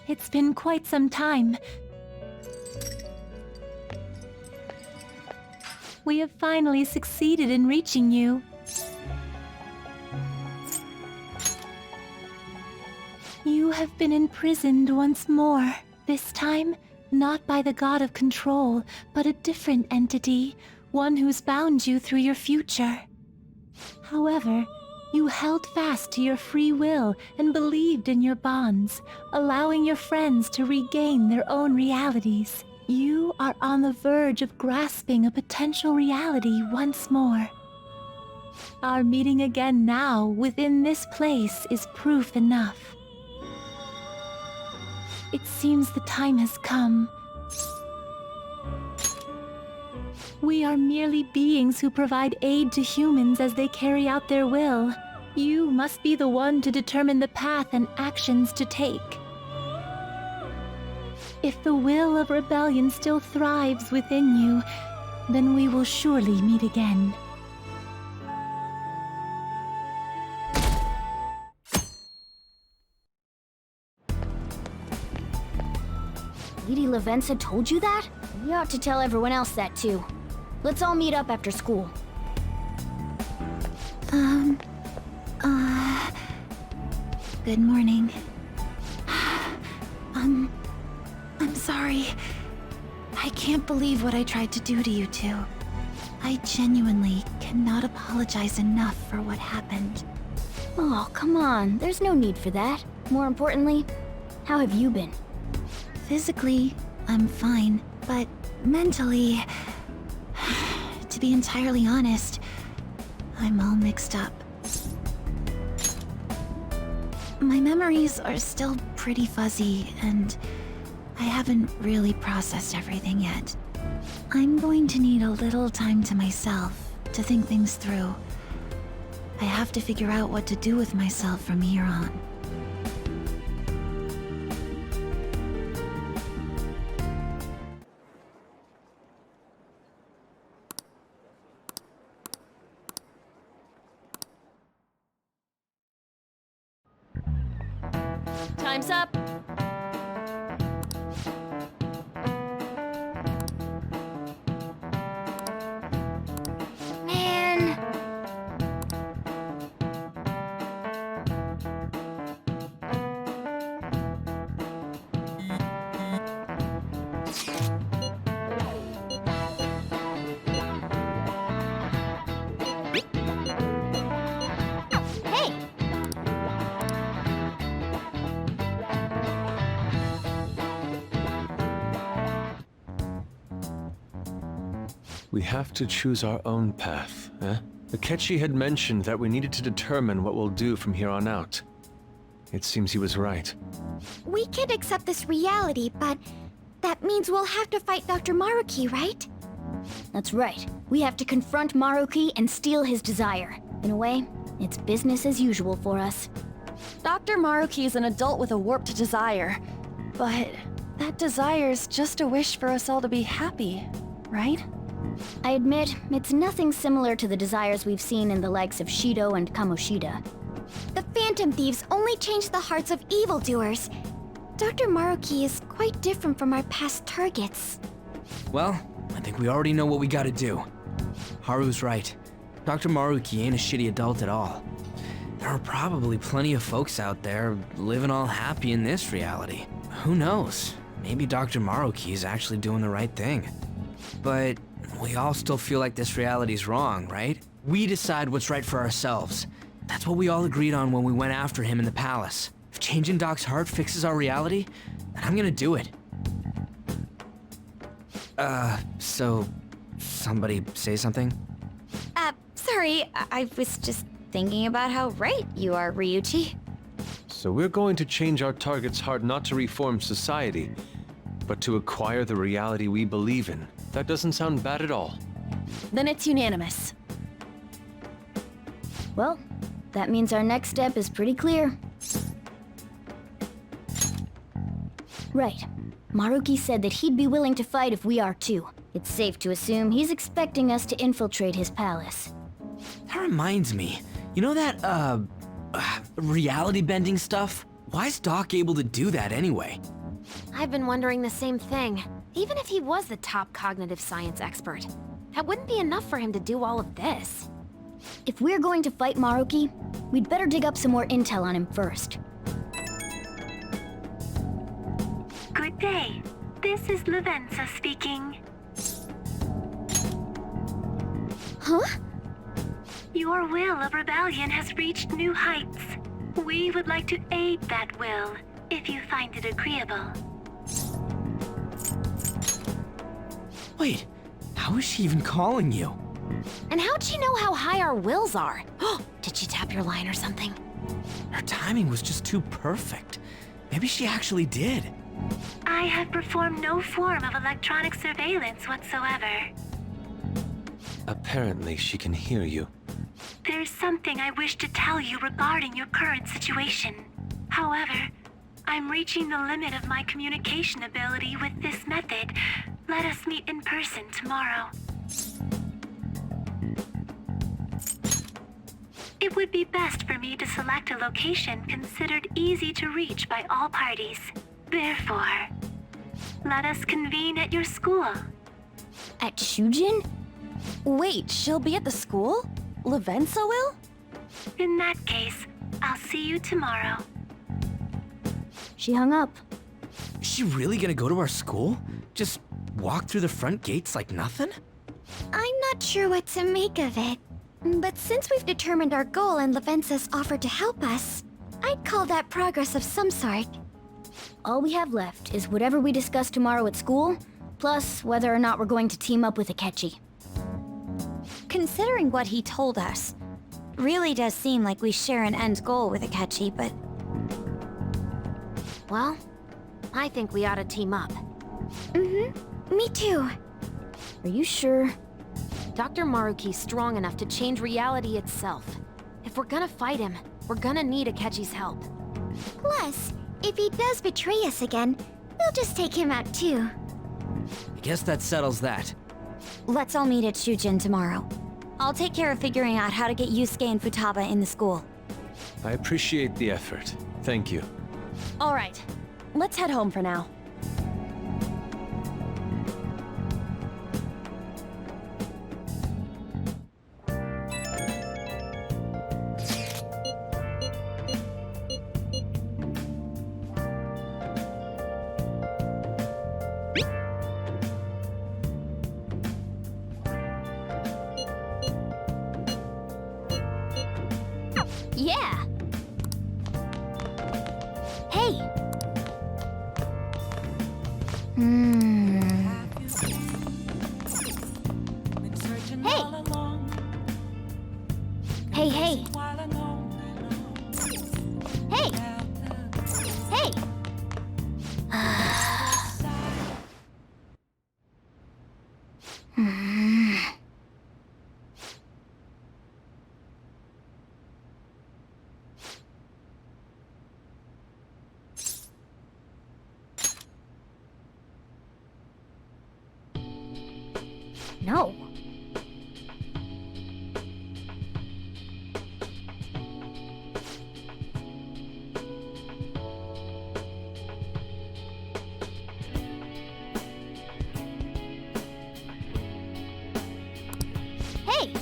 It's been quite some time. We have finally succeeded in reaching you. You have been imprisoned once more. This time, not by the god of control, but a different entity, one who's bound you through your future. However, you held fast to your free will and believed in your bonds, allowing your friends to regain their own realities. You are on the verge of grasping a potential reality once more. Our meeting again now within this place is proof enough. It seems the time has come. We are merely beings who provide aid to humans as they carry out their will. You must be the one to determine the path and actions to take. If the will of rebellion still thrives within you, then we will surely meet again. Lady Lavenza told you that? You ought to tell everyone else that too. Let's all meet up after school. Good morning. I'm sorry. I can't believe what I tried to do to you two. I genuinely cannot apologize enough for what happened. Oh, come on. There's no need for that. More importantly, how have you been? Physically, I'm fine, but mentally, to be entirely honest, I'm all mixed up. My memories are still pretty fuzzy, and I haven't really processed everything yet. I'm going to need a little time to myself to think things through. I have to figure out what to do with myself from here on. Time's up. Man. Hey! We have to choose our own path, eh? Akechi had mentioned that we needed to determine what we'll do from here on out. It seems he was right. We could accept this reality, but that means we'll have to fight Dr. Maruki, right? That's right. We have to confront Maruki and steal his desire. In a way, it's business as usual for us. Dr. Maruki is an adult with a warped desire, but that desire's just a wish for us all to be happy, right? I admit, it's nothing similar to the desires we've seen in the likes of Shido and Kamoshida. The Phantom Thieves only change the hearts of evildoers. Dr. Maruki is quite different from our past targets. Well, I think we already know what we gotta do. Haru's right. Dr. Maruki ain't a shitty adult at all. There are probably plenty of folks out there living all happy in this reality. Who knows? Maybe Dr. Maruki is actually doing the right thing. But we all still feel like this reality's wrong, right? We decide what's right for ourselves. That's what we all agreed on when we went after him in the palace. If changing Doc's heart fixes our reality, then I'm gonna do it. So somebody say something? Sorry, I was just thinking about how right you are, Ryuichi. So we're going to change our target's heart not to reform society, but to acquire the reality we believe in. That doesn't sound bad at all. Then it's unanimous. Well, that means our next step is pretty clear. Right. Maruki said that he'd be willing to fight if we are too. It's safe to assume he's expecting us to infiltrate his palace. That reminds me. You know that, reality bending stuff? Why is Doc able to do that anyway? I've been wondering the same thing. Even if he was the top cognitive science expert, that wouldn't be enough for him to do all of this. If we're going to fight Maruki, we'd better dig up some more intel on him first. Good day. This is Lavenza speaking. Huh? Your will of rebellion has reached new heights. We would like to aid that will, if you find it agreeable. Wait, how is she even calling you? And how'd she know how high our wills are? Did she tap your line or something? Her timing was just too perfect. Maybe she actually did. I have performed no form of electronic surveillance whatsoever. Apparently, she can hear you. There's something I wish to tell you regarding your current situation. However, I'm reaching the limit of my communication ability with this method. Let us meet in person tomorrow. It would be best for me to select a location considered easy to reach by all parties. Therefore, let us convene at your school. At Shujin? Wait, she'll be at the school? Lavenza will? In that case, I'll see you tomorrow. She hung up. Is she really gonna go to our school? Just walk through the front gates like nothing? I'm not sure what to make of it. But since we've determined our goal and Lavenza's offered to help us, I'd call that progress of some sort. All we have left is whatever we discuss tomorrow at school, plus whether or not we're going to team up with Akechi. Considering what he told us, really does seem like we share an end goal with Akechi, but... Well, I think we ought to team up. Me too. Are you sure? Dr. Maruki's strong enough to change reality itself. If we're gonna fight him, we're gonna need Akechi's help. Plus, if he does betray us again, we'll just take him out too. I guess that settles that. Let's all meet at Shujin tomorrow. I'll take care of figuring out how to get Yusuke and Futaba in the school. I appreciate the effort. Thank you. All right, let's head home for now. Yeah! Hey! Hey! Hey, hey! Hey! Hey! No. Hey!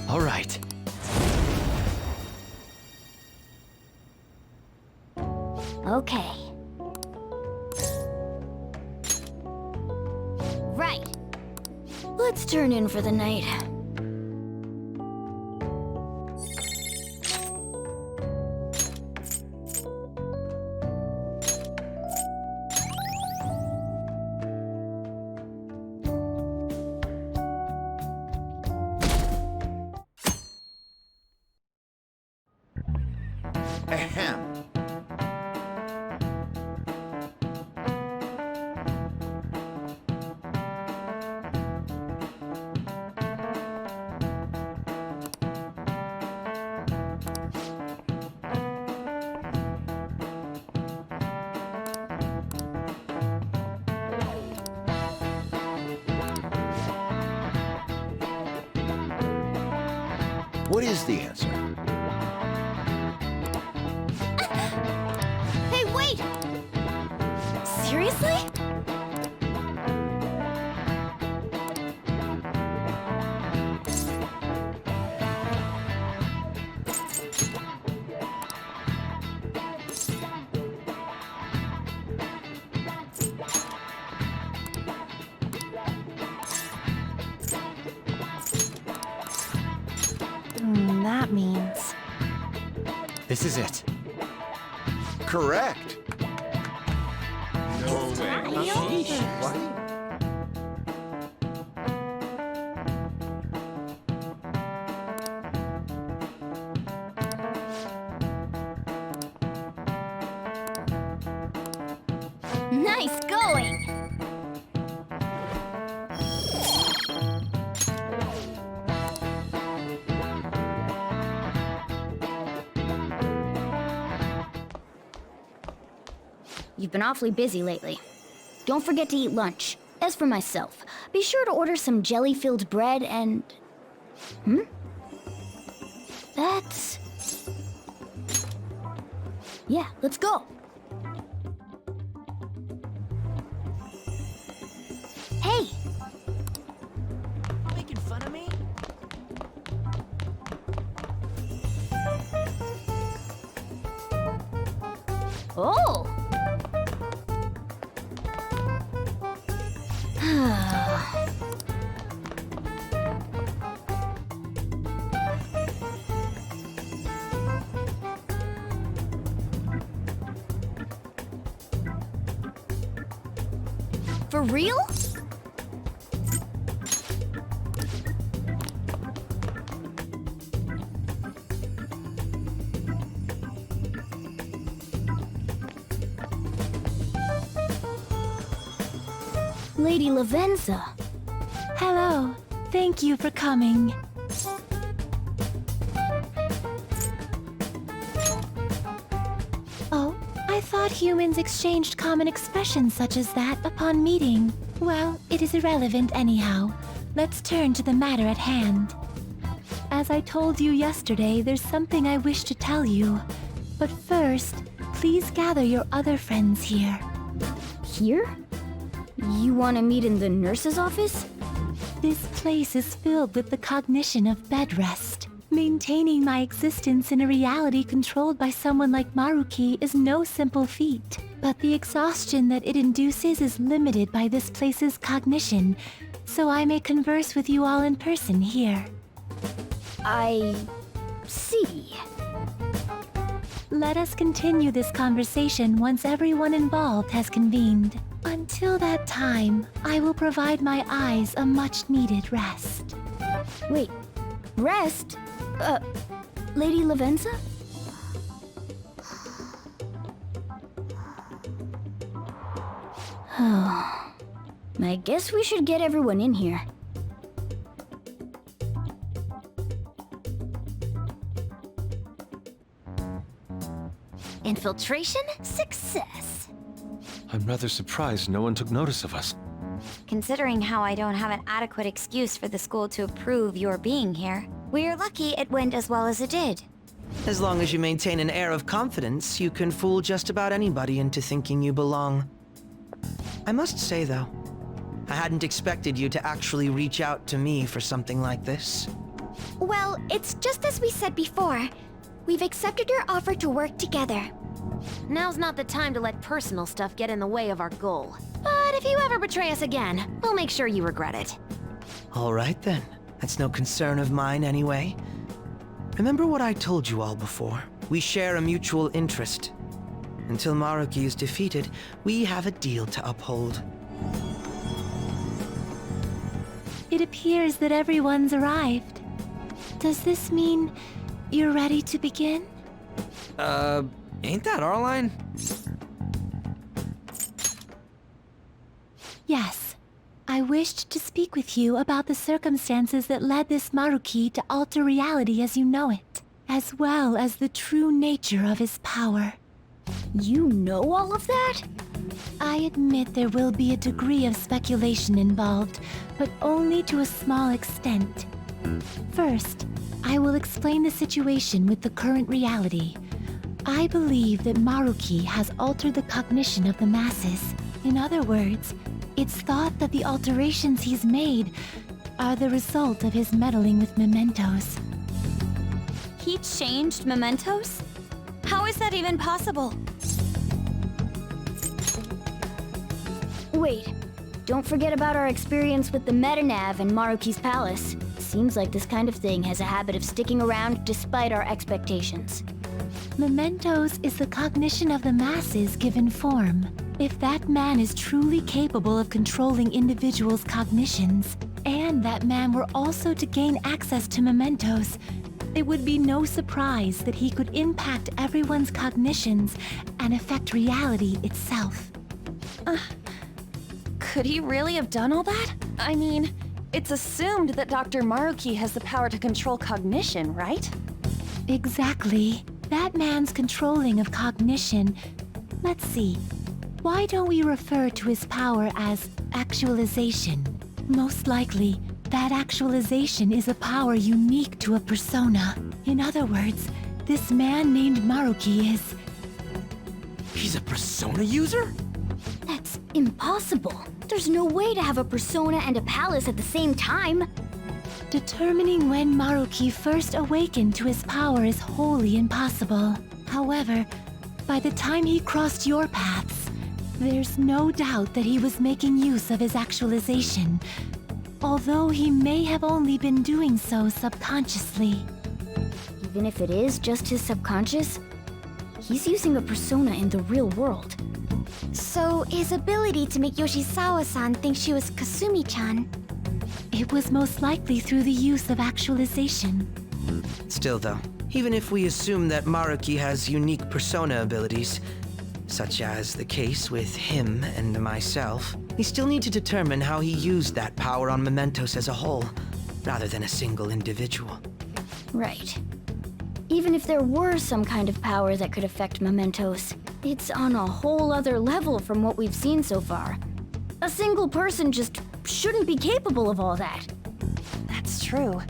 All right. Okay. Right. Let's turn in for the night. Ahem. What is the answer? Hey, wait! Seriously? That means... This is it. Correct. No way. What? Nice going! You've been awfully busy lately. Don't forget to eat lunch. As for myself, be sure to order some jelly-filled bread and... That's... Yeah, let's go! Hey! Making fun of me? Oh! For real? Lady Lavenza. Hello. Thank you for coming. Oh, I thought humans exchanged common expressions such as that upon meeting. Well, it is irrelevant anyhow. Let's turn to the matter at hand. As I told you yesterday, there's something I wish to tell you. But first, please gather your other friends here. Here? You want to meet in the nurse's office? This place is filled with the cognition of bed rest. Maintaining my existence in a reality controlled by someone like Maruki is no simple feat. But the exhaustion that it induces is limited by this place's cognition, so I may converse with you all in person here. I... see. Let us continue this conversation once everyone involved has convened. Until that time, I will provide my eyes a much-needed rest. Wait, rest? Lady Lavenza? I guess we should get everyone in here. Infiltration success. I'm rather surprised no one took notice of us. Considering how I don't have an adequate excuse for the school to approve your being here, we're lucky it went as well as it did. As long as you maintain an air of confidence, you can fool just about anybody into thinking you belong. I must say, though, I hadn't expected you to actually reach out to me for something like this. Well, it's just as we said before. We've accepted your offer to work together. Now's not the time to let personal stuff get in the way of our goal. But if you ever betray us again, we'll make sure you regret it. All right then. That's no concern of mine anyway. Remember what I told you all before. We share a mutual interest. Until Maruki is defeated, we have a deal to uphold. It appears that everyone's arrived. Does this mean you're ready to begin? Ain't that our line? Yes. I wished to speak with you about the circumstances that led this Maruki to alter reality as you know it, as well as the true nature of his power. You know all of that? I admit there will be a degree of speculation involved, but only to a small extent. First, I will explain the situation with the current reality. I believe that Maruki has altered the cognition of the masses. In other words, it's thought that the alterations he's made are the result of his meddling with mementos. He changed mementos? How is that even possible? Wait, don't forget about our experience with the Metanav and Maruki's palace. Seems like this kind of thing has a habit of sticking around despite our expectations. Mementos is the cognition of the masses given form. If that man is truly capable of controlling individuals' cognitions, and that man were also to gain access to mementos, it would be no surprise that he could impact everyone's cognitions and affect reality itself. Could he really have done all that? I mean, it's assumed that Dr. Maruki has the power to control cognition, right? Exactly. That man's controlling of cognition. Let's see. Why don't we refer to his power as actualization? Most likely, that actualization is a power unique to a persona. In other words, this man named Maruki is... He's a persona user? That's impossible. There's no way to have a persona and a palace at the same time. Determining when Maruki first awakened to his power is wholly impossible. However, by the time he crossed your paths, there's no doubt that he was making use of his actualization, although he may have only been doing so subconsciously. Even if it is just his subconscious, he's using a persona in the real world. So, his ability to make Yoshizawa-san think she was Kasumi-chan. It was most likely through the use of actualization. Still though, even if we assume that Maruki has unique persona abilities, such as the case with him and myself, we still need to determine how he used that power on mementos as a whole, rather than a single individual. Right. Even if there were some kind of power that could affect mementos, it's on a whole other level from what we've seen so far. A single person just shouldn't be capable of all that. That's true.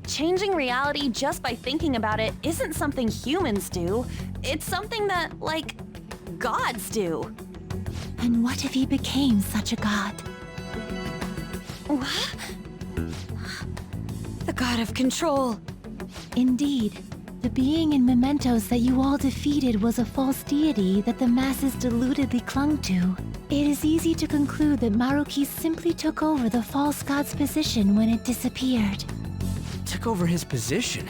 Changing reality just by thinking about it isn't something humans do. It's something that, like, gods do. And what if he became such a god? What? The god of control. Indeed. The being in mementos that you all defeated was a false deity that the masses deludedly clung to. It is easy to conclude that Maruki simply took over the false god's position when it disappeared. Took over his position?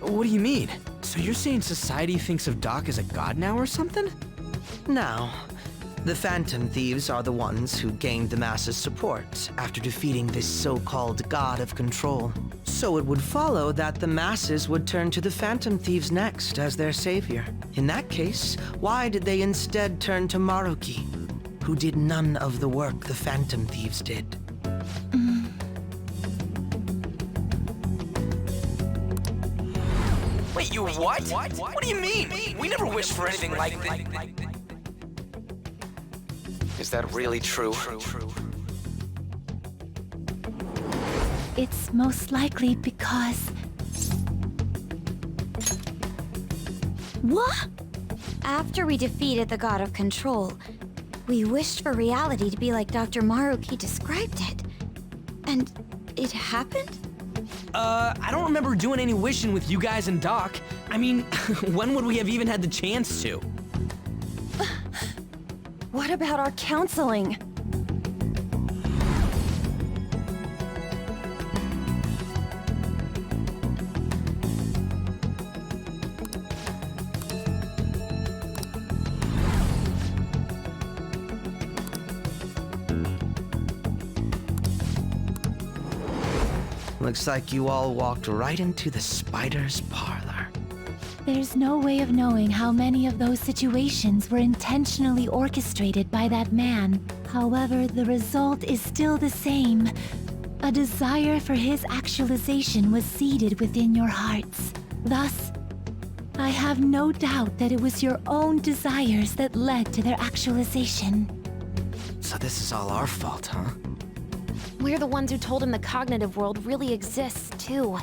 What do you mean? So you're saying society thinks of Doc as a god now or something? Now, the Phantom Thieves are the ones who gained the masses' support after defeating this so-called god of control. So it would follow that the masses would turn to the Phantom Thieves next as their savior. In that case, why did they instead turn to Maruki, who did none of the work the Phantom Thieves did? Wait, you what? What do you mean? We never wished for anything like this. Is that really true? It's most likely because... What? After we defeated the god of control, we wished for reality to be like Dr. Maruki described it. And it happened? I don't remember doing any wishing with you guys and Doc. I mean, when would we have even had the chance to? What about our counseling? Looks like you all walked right into the spider's parlor. There's no way of knowing how many of those situations were intentionally orchestrated by that man. However, the result is still the same. A desire for his actualization was seeded within your hearts. Thus, I have no doubt that it was your own desires that led to their actualization. So this is all our fault, huh? We're the ones who told him the cognitive world really exists, too.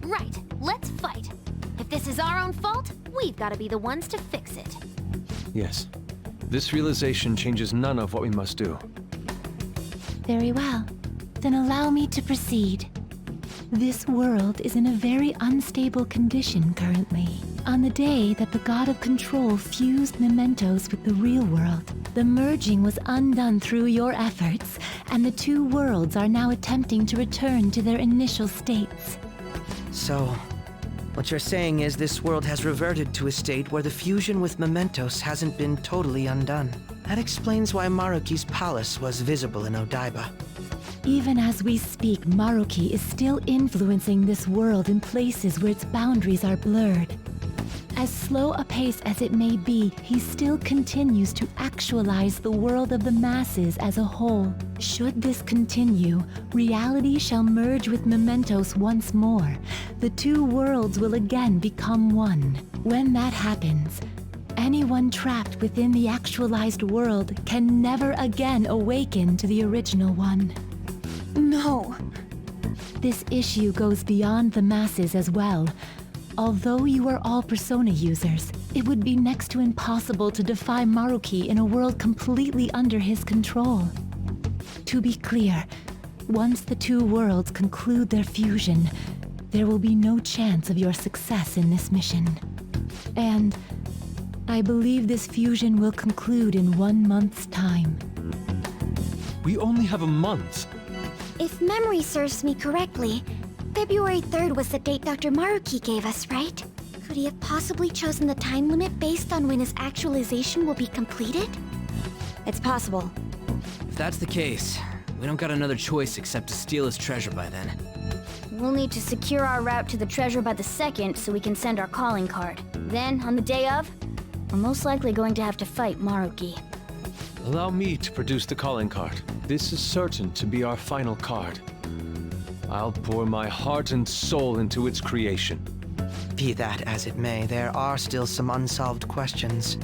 Right, let's fight. If this is our own fault, we've got to be the ones to fix it. Yes. This realization changes none of what we must do. Very well. Then allow me to proceed. This world is in a very unstable condition currently. On the day that the God of Control fused mementos with the real world, the merging was undone through your efforts, and the two worlds are now attempting to return to their initial states. So, what you're saying is this world has reverted to a state where the fusion with mementos hasn't been totally undone. That explains why Maruki's palace was visible in Odaiba. Even as we speak, Maruki is still influencing this world in places where its boundaries are blurred. As slow a pace as it may be, he still continues to actualize the world of the masses as a whole. Should this continue, reality shall merge with mementos once more. The two worlds will again become one. When that happens, anyone trapped within the actualized world can never again awaken to the original one. No. This issue goes beyond the masses as well. Although you are all Persona users, it would be next to impossible to defy Maruki in a world completely under his control. To be clear, once the two worlds conclude their fusion, there will be no chance of your success in this mission. And I believe this fusion will conclude in 1 month's time. We only have a month. If memory serves me correctly, February 3rd was the date Dr. Maruki gave us, right? Could he have possibly chosen the time limit based on when his actualization will be completed? It's possible. If that's the case, we don't got another choice except to steal his treasure by then. We'll need to secure our route to the treasure by the 2nd so we can send our calling card. Then, on the day of, we're most likely going to have to fight Maruki. Allow me to produce the calling card. This is certain to be our final card. I'll pour my heart and soul into its creation. Be that as it may, there are still some unsolved questions.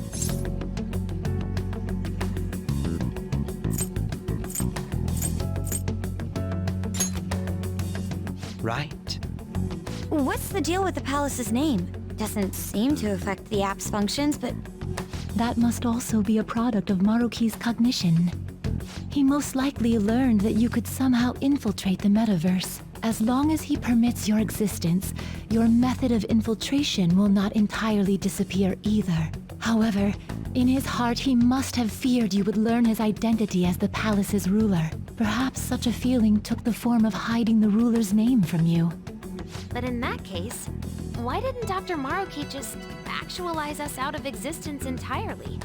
Right. What's the deal with the palace's name? Doesn't seem to affect the app's functions, but That must also be a product of Maruki's cognition. He most likely learned that you could somehow infiltrate the metaverse. As long as he permits your existence, your method of infiltration will not entirely disappear either. However, in his heart he must have feared you would learn his identity as the palace's ruler. Perhaps such a feeling took the form of hiding the ruler's name from you. But in that case, why didn't Dr. Maruki just actualize us out of existence entirely?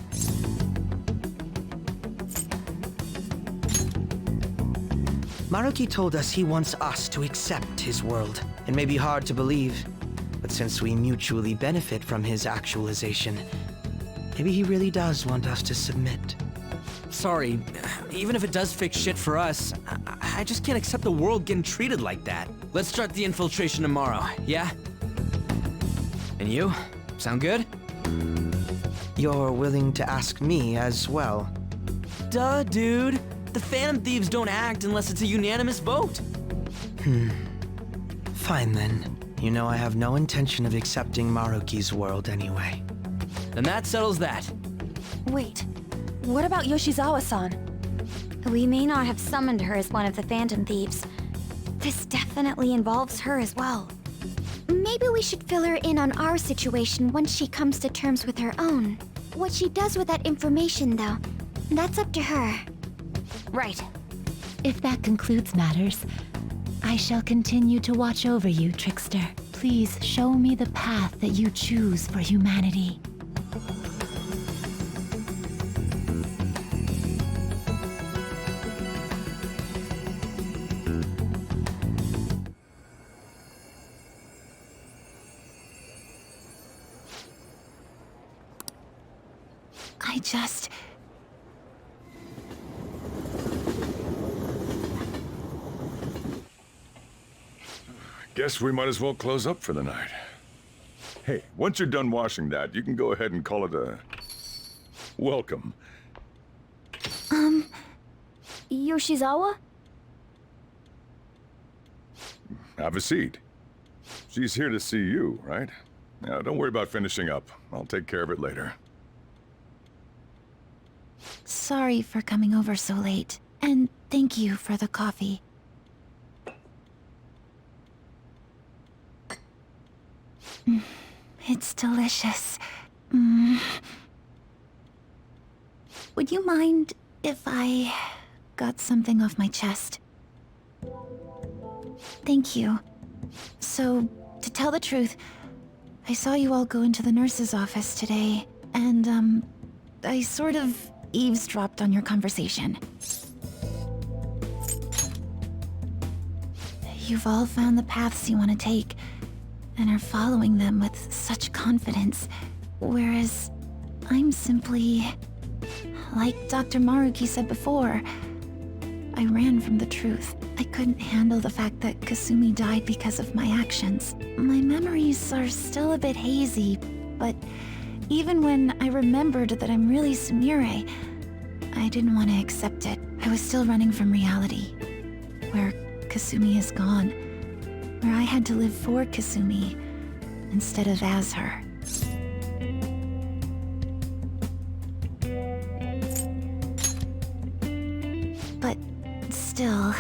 Maruki told us he wants us to accept his world. It may be hard to believe, but since we mutually benefit from his actualization, maybe he really does want us to submit. Sorry, even if it does fix shit for us, I just can't accept the world getting treated like that. Let's start the infiltration tomorrow, yeah? And you? Sound good? You're willing to ask me as well. Duh, dude. The Phantom Thieves don't act unless it's a unanimous vote. Fine then. You know I have no intention of accepting Maruki's world anyway. Then that settles that. Wait, what about Yoshizawa-san? We may not have summoned her as one of the Phantom Thieves. This definitely involves her as well. Maybe we should fill her in on our situation once she comes to terms with her own. What she does with that information, though, that's up to her. Right. If that concludes matters, I shall continue to watch over you, Trickster. Please show me the path that you choose for humanity. I just... Guess we might as well close up for the night. Hey, once you're done washing that, you can go ahead and call it a... welcome. Yoshizawa? Have a seat. She's here to see you, right? Now, don't worry about finishing up. I'll take care of it later. Sorry for coming over so late, and thank you for the coffee. It's delicious. Would you mind if I got something off my chest? Thank you. So, to tell the truth, I saw you all go into the nurse's office today, and, I sort of eavesdropped on your conversation. You've all found the paths you want to take, and are following them with such confidence, whereas I'm simply... like Dr. Maruki said before, I ran from the truth. I couldn't handle the fact that Kasumi died because of my actions. My memories are still a bit hazy, but even when I remembered that I'm really Sumire, I didn't want to accept it. I was still running from reality, where Kasumi is gone, where I had to live for Kasumi instead of as her. But still,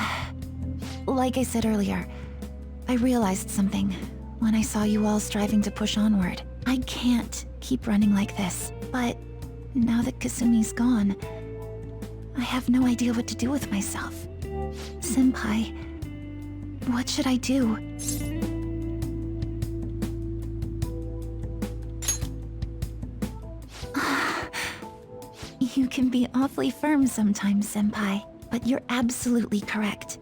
like I said earlier, I realized something when I saw you all striving to push onward. I can't keep running like this, but now that Kasumi's gone, I have no idea what to do with myself. Senpai, what should I do? You can be awfully firm sometimes, Senpai, but you're absolutely correct.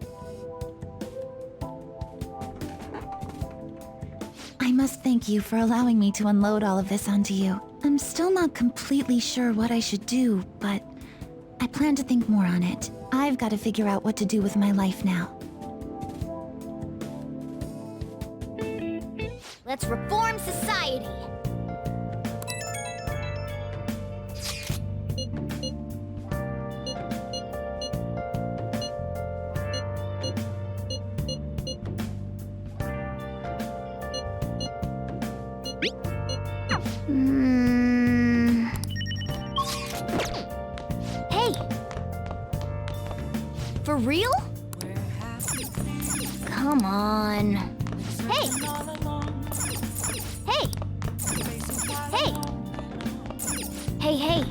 I must thank you for allowing me to unload all of this onto you. I'm still not completely sure what I should do, but I plan to think more on it. I've got to figure out what to do with my life now. Let's reform society! Hey! For real? Come on. Hey! Hey! Hey! Hey, hey!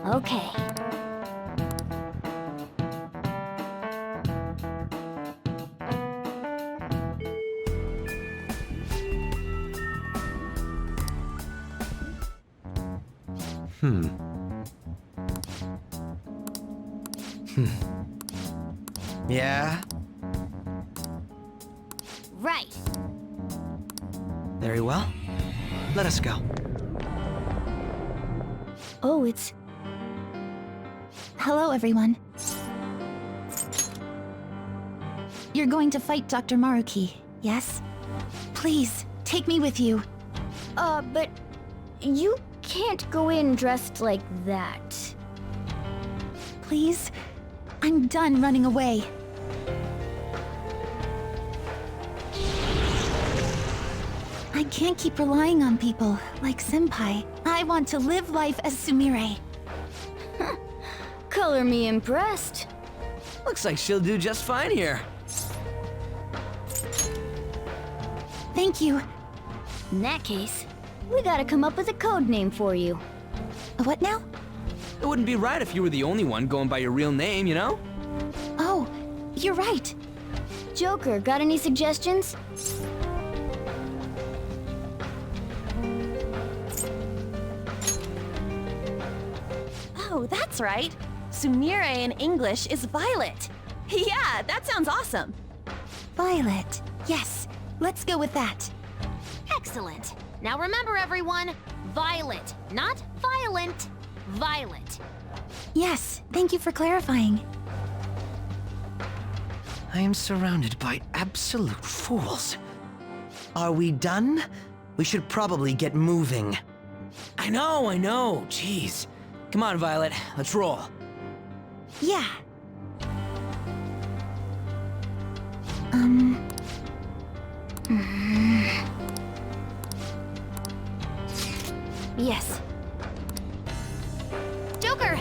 Okay. Yeah? Right. Very well. Let us go. Oh, it's... Hello, everyone. You're going to fight Dr. Maruki, yes? Please, take me with you. But... you can't go in dressed like that. Please? I'm done running away. I can't keep relying on people like Senpai. I want to live life as Sumire. Color me impressed. Looks like she'll do just fine here. Thank you. In that case, we gotta come up with a code name for you. What now? It wouldn't be right if you were the only one going by your real name, you know? Oh, you're right. Joker, got any suggestions? Oh, that's right. Sumire in English is Violet. Yeah, that sounds awesome. Violet. Yes, let's go with that. Excellent. Now remember, everyone, Violet, not violent. Violet. Yes, thank you for clarifying. I am surrounded by absolute fools. Are we done? We should probably get moving. I know. Jeez. Come on, Violet. Let's roll. Yeah. Yes. Joker!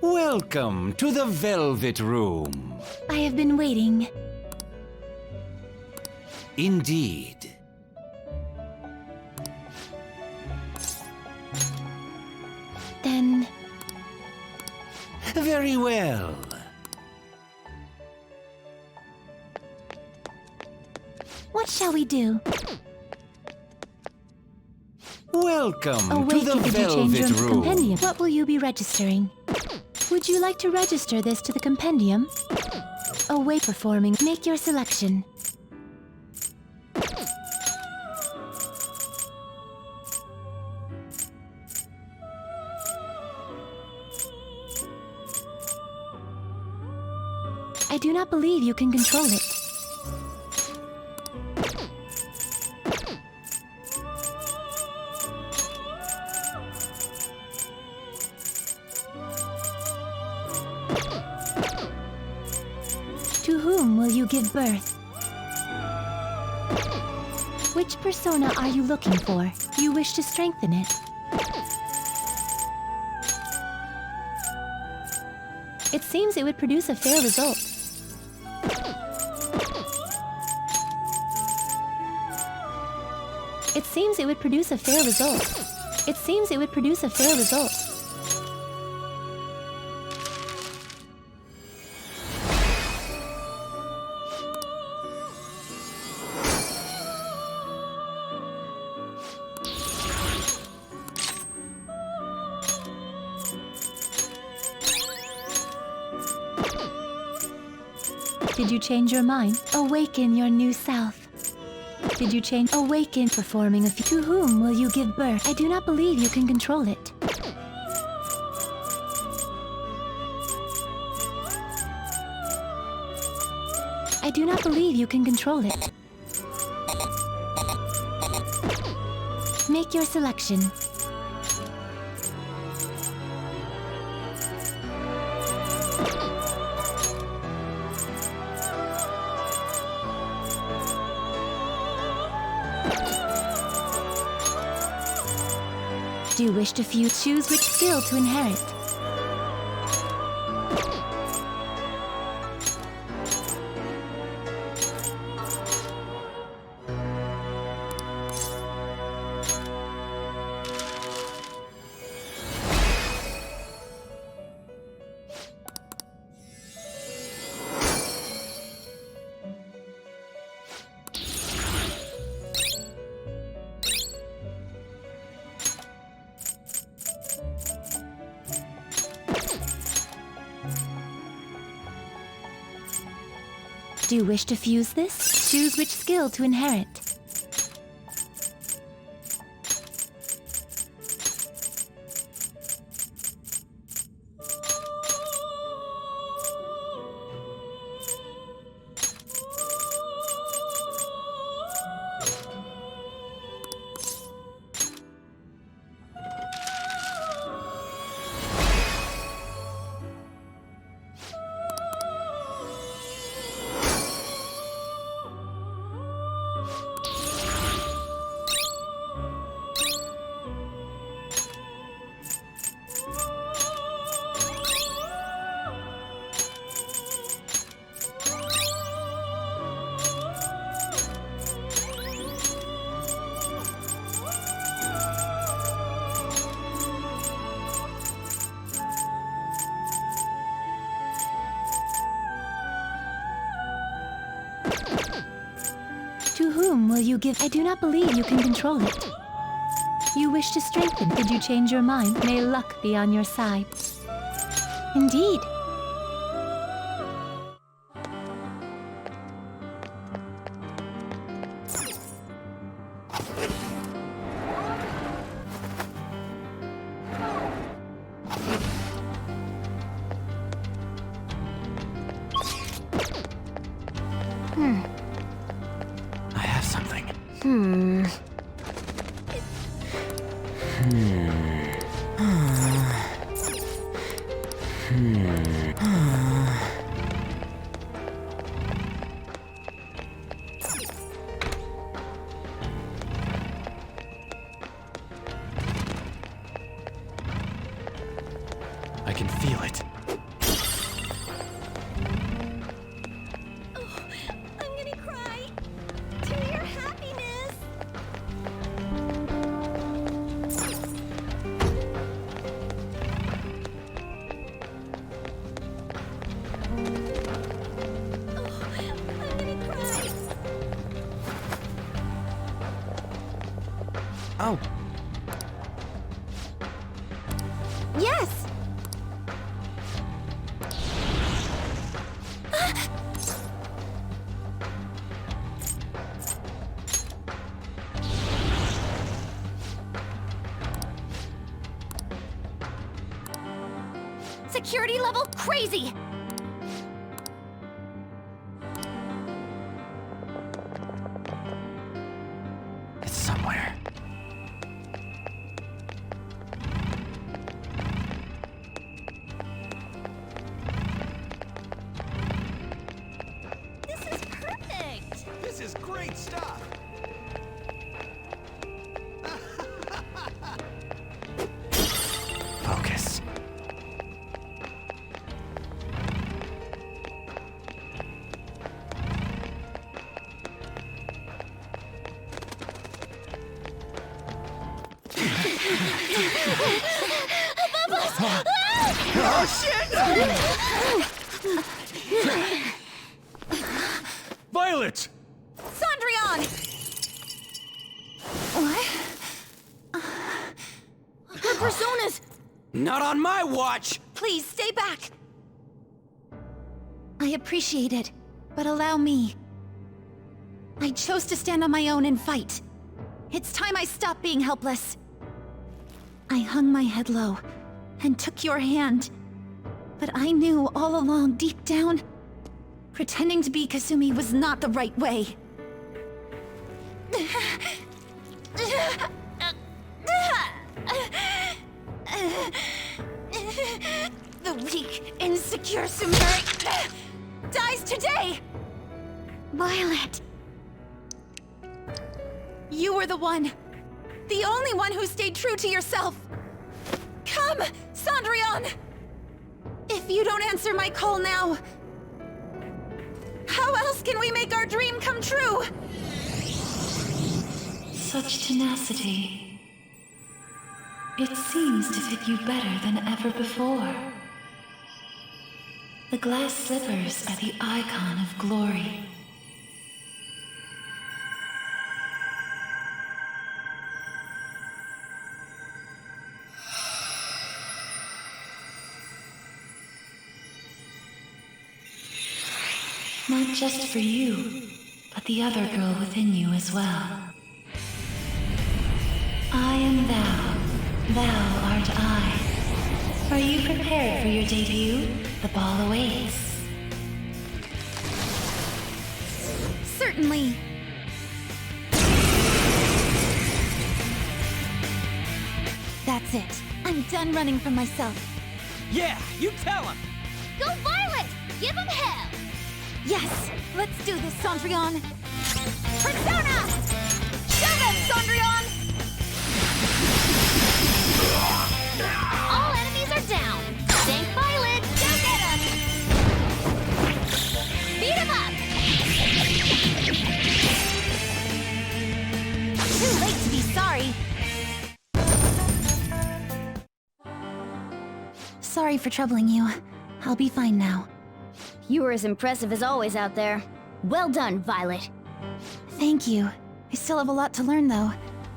Welcome to the Velvet Room. I have been waiting. Indeed. Then, Very well. what shall we do? Welcome to Awake the if you change Velvet your Room. compendium. What will you be registering? Would you like to register this to the compendium? Awake performing. Make your selection. I do not believe you can control it. To whom will you give birth? Which persona are you looking for? You wish to strengthen it. It seems it would produce a fair result. It seems it would produce a fair result. It seems it would produce a fair result. Did you change your mind? Awaken your new self. Did you change? Awaken performing a few. To whom will you give birth? I do not believe you can control it. I do not believe you can control it. Make your selection. Do you wish to fuse? Choose which skill to inherit. Do you wish to fuse this? Choose which skill to inherit. will you give? I do not believe you can control it. You wish to strengthen. Did you change your mind? May luck be on your side. Indeed. I have something. I can feel it. I'm gonna cry. To your happiness. I'm gonna cry. Oh, Yes. Security level crazy. it's somewhere. This is perfect. This is great stuff. Focus. Violet! Sondrian! What? Her personas! Not on my watch! Please stay back! I appreciate it, but allow me. I chose to stand on my own and fight. It's time I stopped being helpless. I hung my head low and took your hand. But I knew all along, deep down, pretending to be Kasumi was not the right way. The weak, insecure Sumire dies today! Violet. You were the one. The only one who stayed true to yourself. Come, Sondrian! If you don't answer my call now, how else can we make our dream come true? Such tenacity. It seems to fit you better than ever before. The glass slippers are the icon of glory. Not just for you, but the other girl within you as well. I am thou, thou art I. Are you prepared for your debut? The ball awaits. Certainly. That's it. I'm done running from myself. Yeah, you tell him! Go Violet! Give him hell! Yes, let's do this, Sondrian! Persona! Show them, Sondrian! All enemies are down! Thank Violet! Go get him! Beat him up! Too late to be sorry! Sorry for troubling you. I'll be fine now. You were as impressive as always out there. Well done, Violet. Thank you. I still have a lot to learn, though.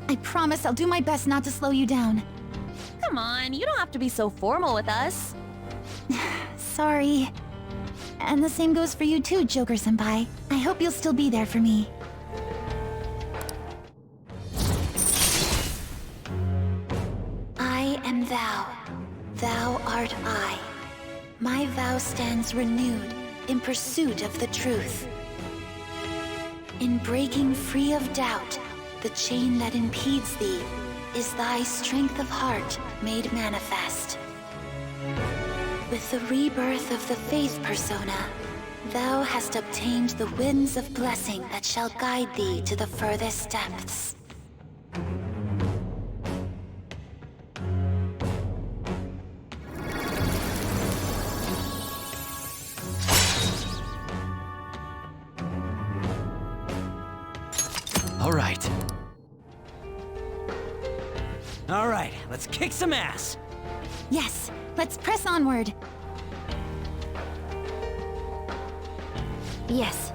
I promise I'll do my best not to slow you down. Come on, you don't have to be so formal with us. Sorry. And the same goes for you too, Joker-senpai. I hope you'll still be there for me. I am thou. Thou art I. My vow stands renewed in pursuit of the truth. In breaking free of doubt, the chain that impedes thee is thy strength of heart made manifest. With the rebirth of the faith persona, thou hast obtained the winds of blessing that shall guide thee to the furthest depths. All right, let's kick some ass. Yes, let's press onward. Yes.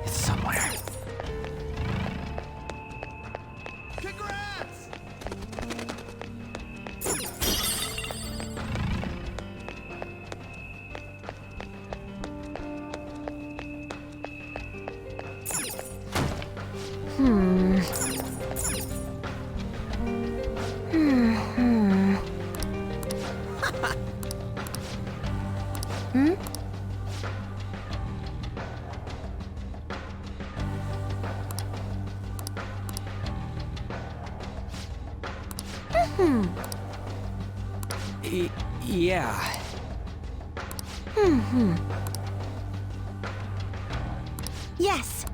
It's somewhere. Congrats! Yeah. Yes.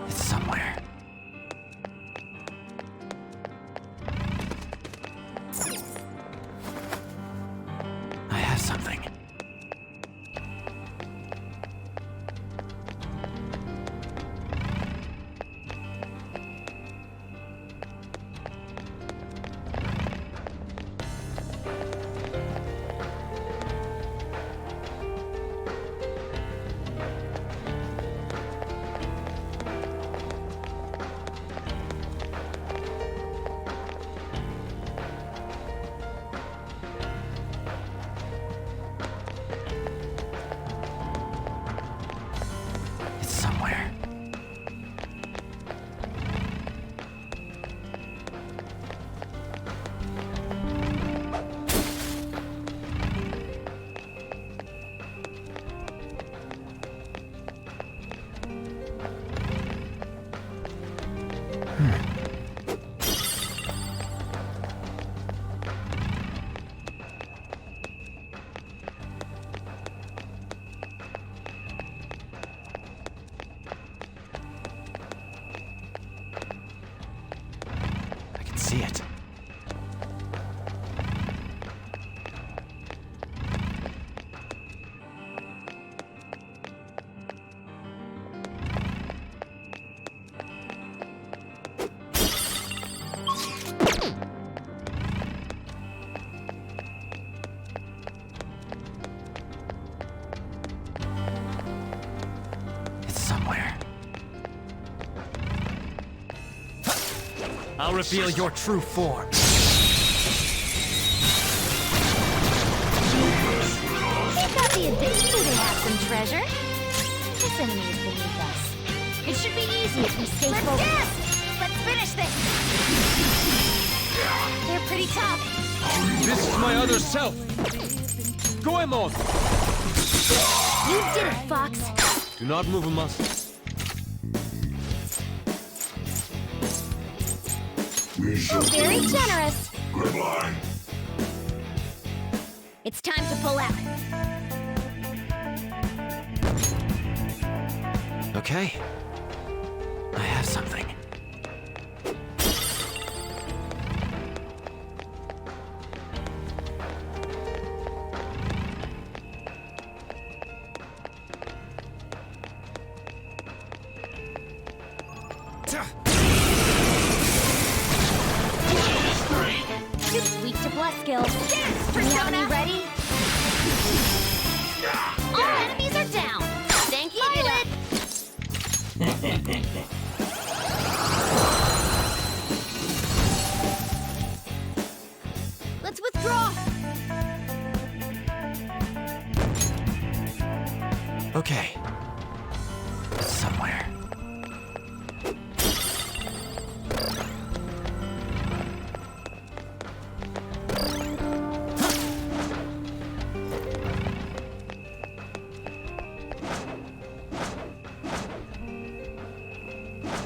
It's somewhere. I have something. Somewhere. See it. It's somewhere. I'll reveal your true form. They've got the ability to have some treasure. This enemy is beneath us. It should be easy if we stay focused. Let's finish this! They're pretty tough. This is my other self. Goemon! You did it, Fox. Do not move a muscle. Very generous. Goodbye. It's time to pull out. Okay. I have something. Weak to bless skills. Yes, Persona ready? All enemies are down. Thank you. Let's withdraw! Okay. Somewhere.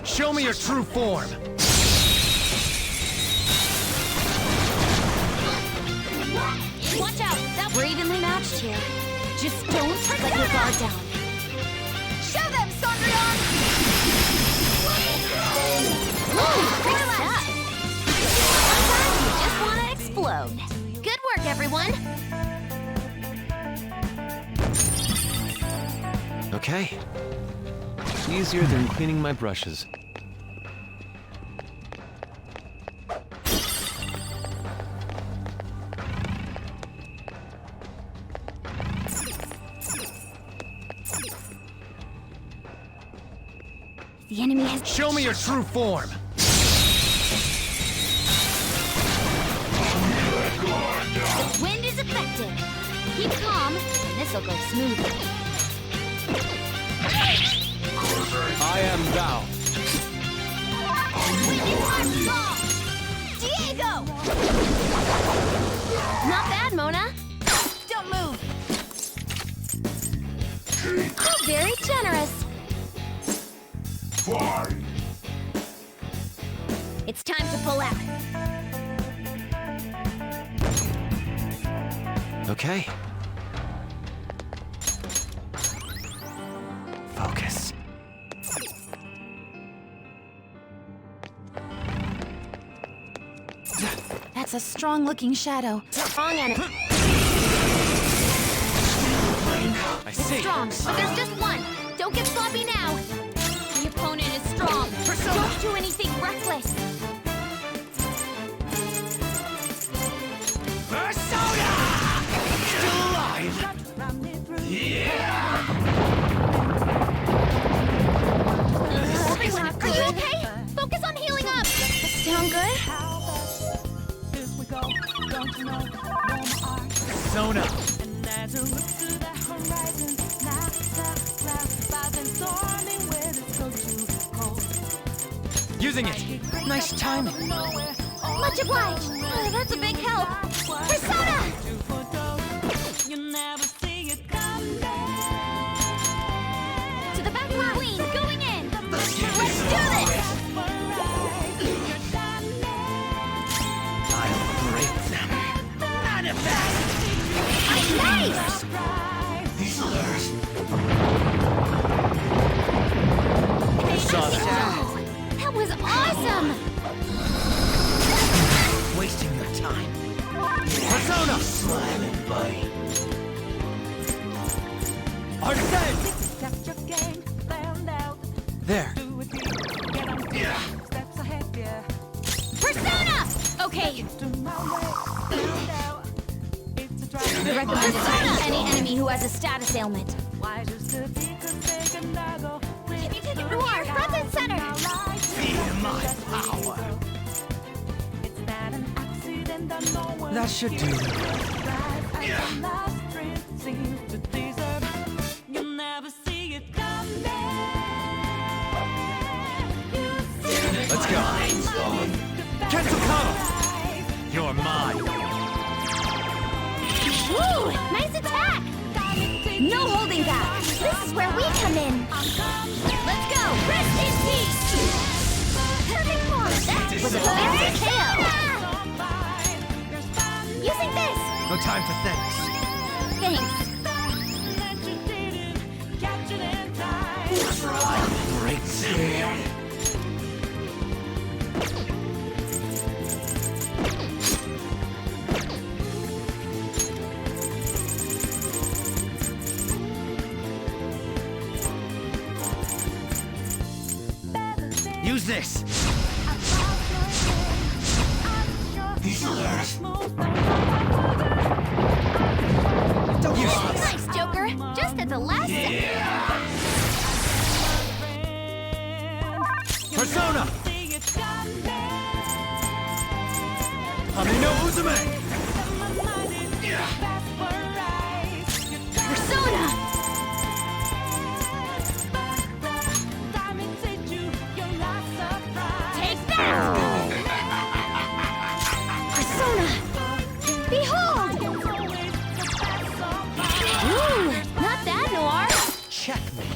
Show me your true form. Watch out! We're evenly matched here. Just don't let your guard down. Show them, Sondrion! Great stuff. Sometimes you just want to explode. Good work, everyone. Okay. Easier than cleaning my brushes. The enemy has... Show me your true form. The wind is effective. Keep calm, and this'll go smoothly. I am thou. Diego! Not bad, Mona. Don't move. You're very generous. It's time to pull out. Okay. Focus. That's a strong-looking shadow. Strong enemy. I see. Strong, but there's just one. Don't get sloppy now. The opponent is strong. Don't do anything reckless. Persona! Still alive? Everyone, are you okay? Focus on healing up. Sound good? Persona! Using it! Nice timing. Much obliged. Oh, that's a big help. Persona! To the back line. Queen, going in. Let's do this. I'll break them. Manifest! Nice! These others. Wow, that was awesome! Wasting your time. Persona! Slime and bite. Arsene! There. Persona! Okay. I recommend Persona any enemy who has a status ailment. Can you take it Noir, front and center? Feel my power. That should do. Let's go. Kensukano! You're mine. Woo! Nice attack! No holding back! This is where we come in! Let's go! Rest in peace! Perfect form! That was a very KO! Using this! No time for thanks. Thanks. I'll break them. Use this! These others. Don't use this! Nice, Joker! Just at the last second! Amino Uzume! Persona! Take that! Persona! Behold! Ooh, not that, Noir! Checkmate.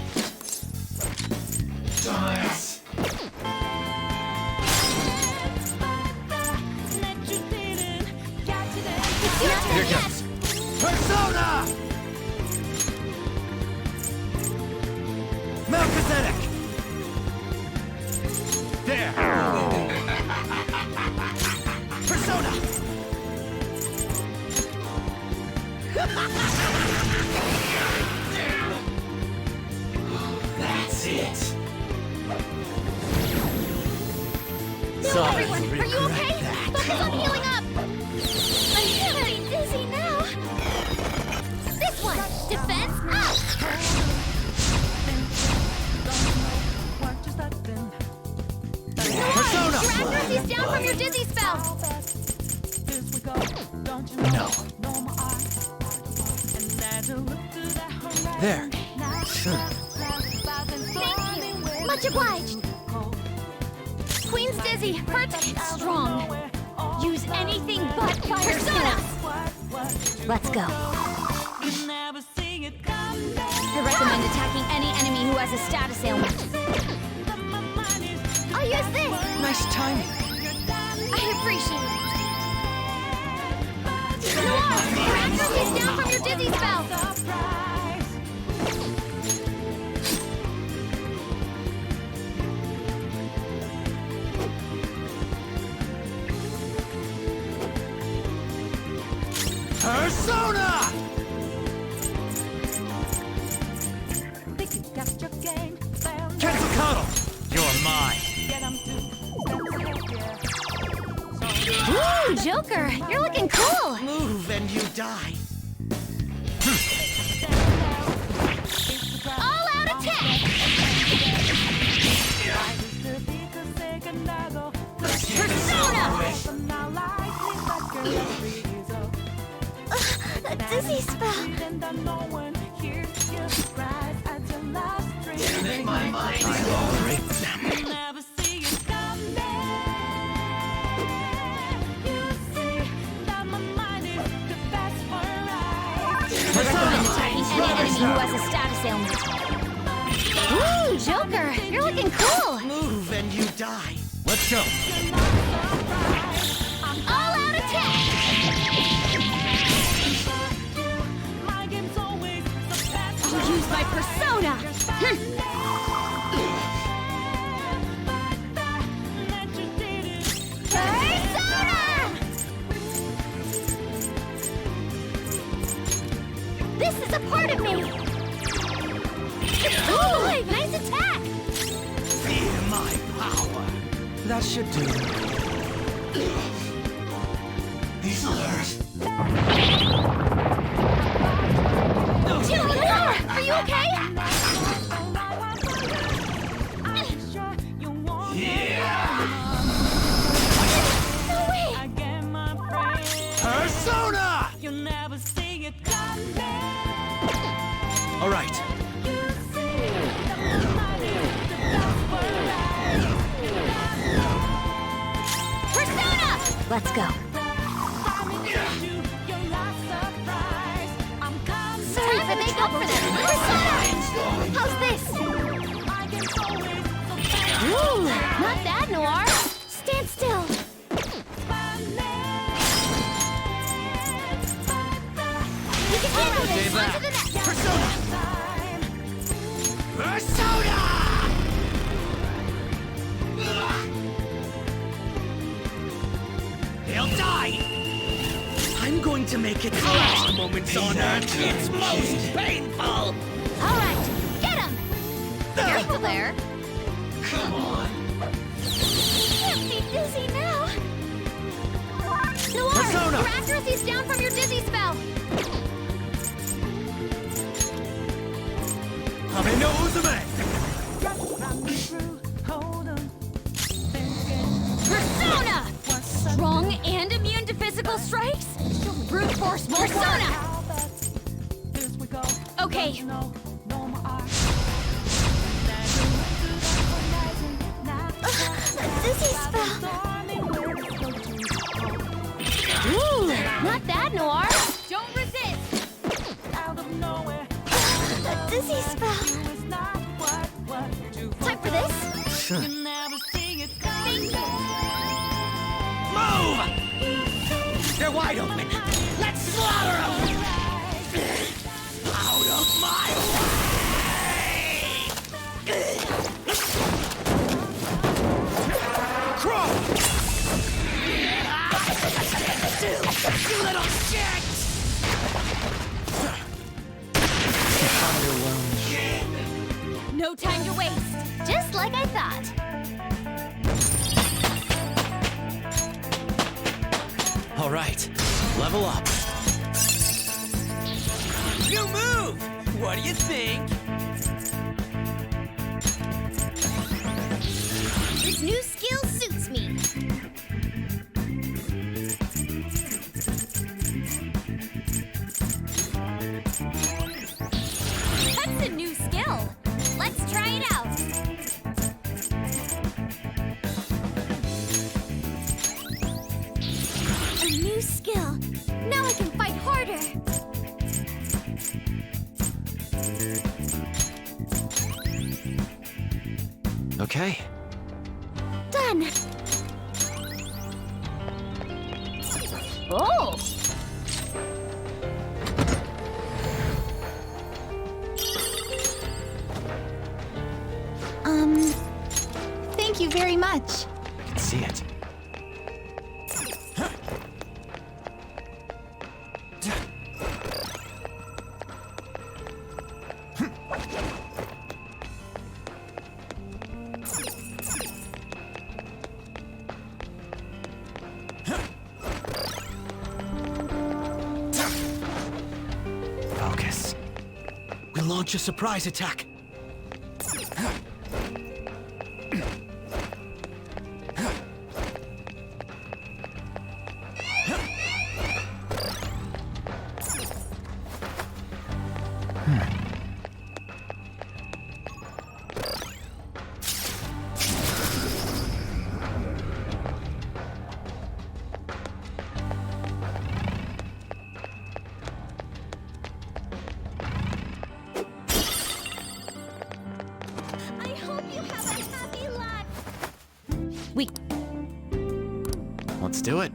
Here comes. Persona! Melchizedek! There! Persona! That's it. No, everyone, are you okay? Focus on healing up! I'm feeling dizzy now. This one, defense up! Persona! Raptors, he's down from your dizzy spell! No. There. Thank you! Much obliged! Queen's dizzy, hurt, strong. Use anything but fire. Persona! Let's go. I recommend attacking any enemy who has a status ailment. I'll use this! Nice timing. I appreciate it. Noir! Raptors, he's down from your dizzy spell! Persona! Quetzalcoatl! You're mine. Ooh, Joker! You're looking cool! Move and you die. All-out attack! Persona! A dizzy spell! My mind will break them. I recommend attacking any enemy who has a status ailment. Ooh, Joker! You're looking cool! Move and you die. Let's go. All-out attack! I'll use my persona! Persona! This is a part of me! Ooh, nice attack! Feel my power. That should do. These others. Noir, are you okay? No way! Persona! All right. Persona! Let's go. Sorry to make up for that. Persona! How's this? Ooh, not bad, Noir. Stand still. We can handle this. On to the next. Persona! Persona! He'll die! I'm going to make it the last moments on Earth. It's most painful! All right, get him! Careful there. Come on! Can't be dizzy now. Noir, Persona! your accuracy's down from your dizzy spell. Amino Uzume! Persona! Strong and immune to Magical strikes? Brute force persona! Okay. Dizzy spell. Ooh, not bad, Noir. Don't resist. Dizzy spell. Time for this? Move! They're wide open. Let's slaughter them! Out of my way! Crawl! You little shit! No time to waste. Just like I thought. All right, level up. You move! What do you think? This new skill suits me. That's a new skill. Let's try it out. A new skill. Now I can fight harder. Okay. Done. Oh! Thank you very much. I can see it. Focus. We'll launch a surprise attack. Let's do it.